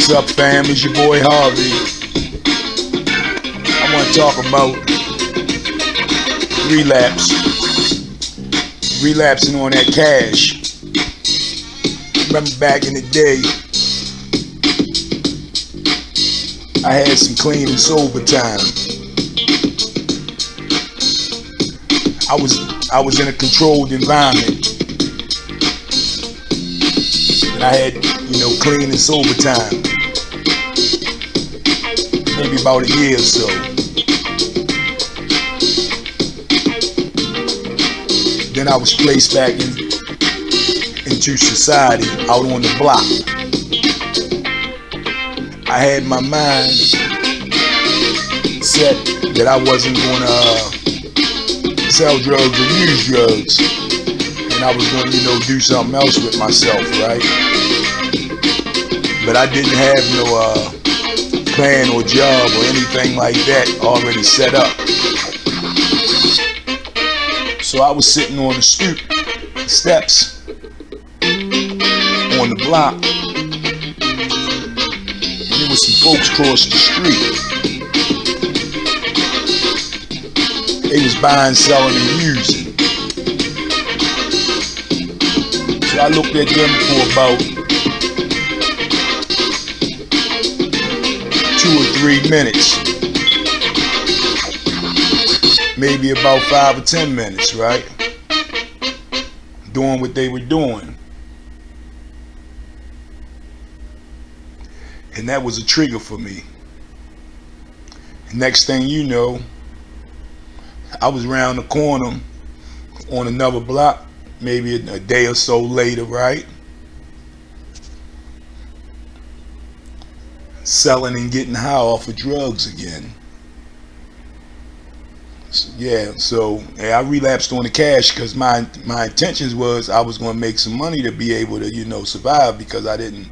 What's up, fam? It's your boy Harvey. I want to talk about relapsing on that cash. Remember back in the day, I had some clean and sober time. I was in a controlled environment, and I had, clean and sober time. Maybe about a year or so. Then I was placed back into society out on the block. I had my mind set that I wasn't going to sell drugs or use drugs, and I was going to, do something else with myself, right? But I didn't have no plan or job or anything like that already set up. So I was sitting on the steps on the block, and there was some folks across the street. They was buying, selling, and using. So I looked at them for about 2 or 3 minutes, maybe about 5 or 10 minutes, right? Doing what they were doing. And that was a trigger for me. Next thing you know, I was around the corner on another block, maybe a day or so later, right? Selling and getting high off of drugs again. So I relapsed on the cash because my intentions was I was going to make some money to be able to, survive, because I didn't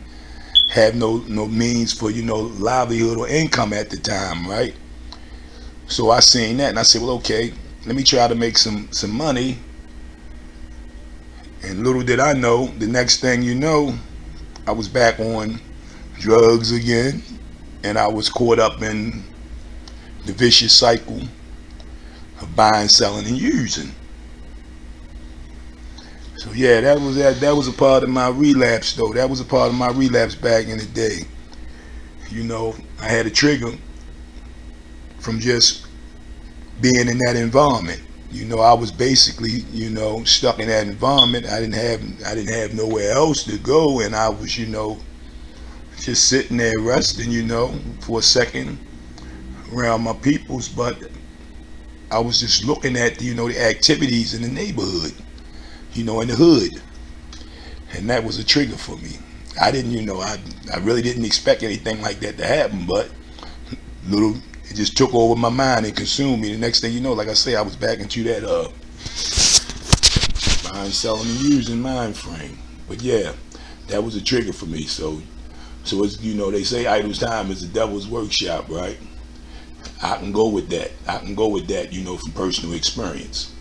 have no means for, livelihood or income at the time, right? So I seen that and I said, well, okay, let me try to make some money. And little did I know, the next thing you know, I was back on drugs again, and I was caught up in the vicious cycle of buying, selling, and using. So yeah, that was a part of my relapse, though. That was a part of my relapse back in the day. I had a trigger from just being in that environment. I was basically, stuck in that environment. I didn't have nowhere else to go, and I was, just sitting there resting, for a second around my peoples. But I was just looking at, the activities in the neighborhood, in the hood, and that was a trigger for me. I didn't, I really didn't expect anything like that to happen, but it just took over my mind and consumed me. The next thing you know, like I say, I was back into that buying, selling, and using mind frame. But yeah, that was a trigger for me. So it's, they say idle time is the devil's workshop, right? I can go with that. From personal experience.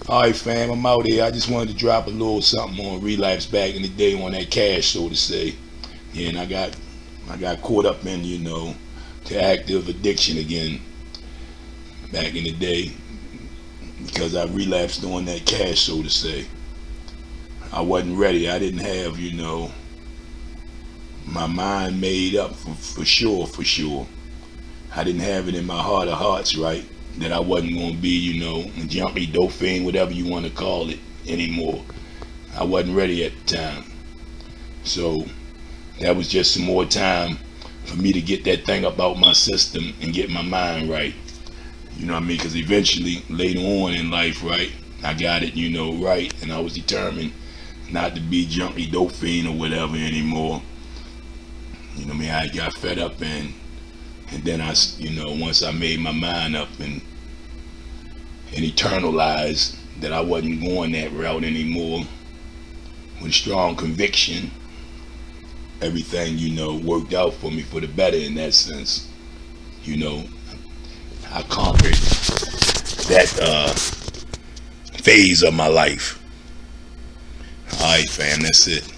Alright, fam, I'm out here. I just wanted to drop a little something on relapse back in the day on that cash, so to say. Yeah, and I got caught up in, to active addiction again back in the day, because I relapsed on that cash, so to say. I wasn't ready. I didn't have, my mind made up for sure. I didn't have it in my heart of hearts, right, that I wasn't going to be, a junkie, dope fiend, whatever you want to call it anymore. I wasn't ready at the time. So that was just some more time for me to get that thing up out my system and get my mind right. You know what I mean? Because eventually, later on in life, right, I got it, right, and I was determined not to be junkie, dope fiend, or whatever anymore. You know what I mean? I got fed up, and then once I made my mind up and internalized that I wasn't going that route anymore, with strong conviction, everything, worked out for me for the better in that sense. I conquered that phase of my life. Alright, fam, that's it.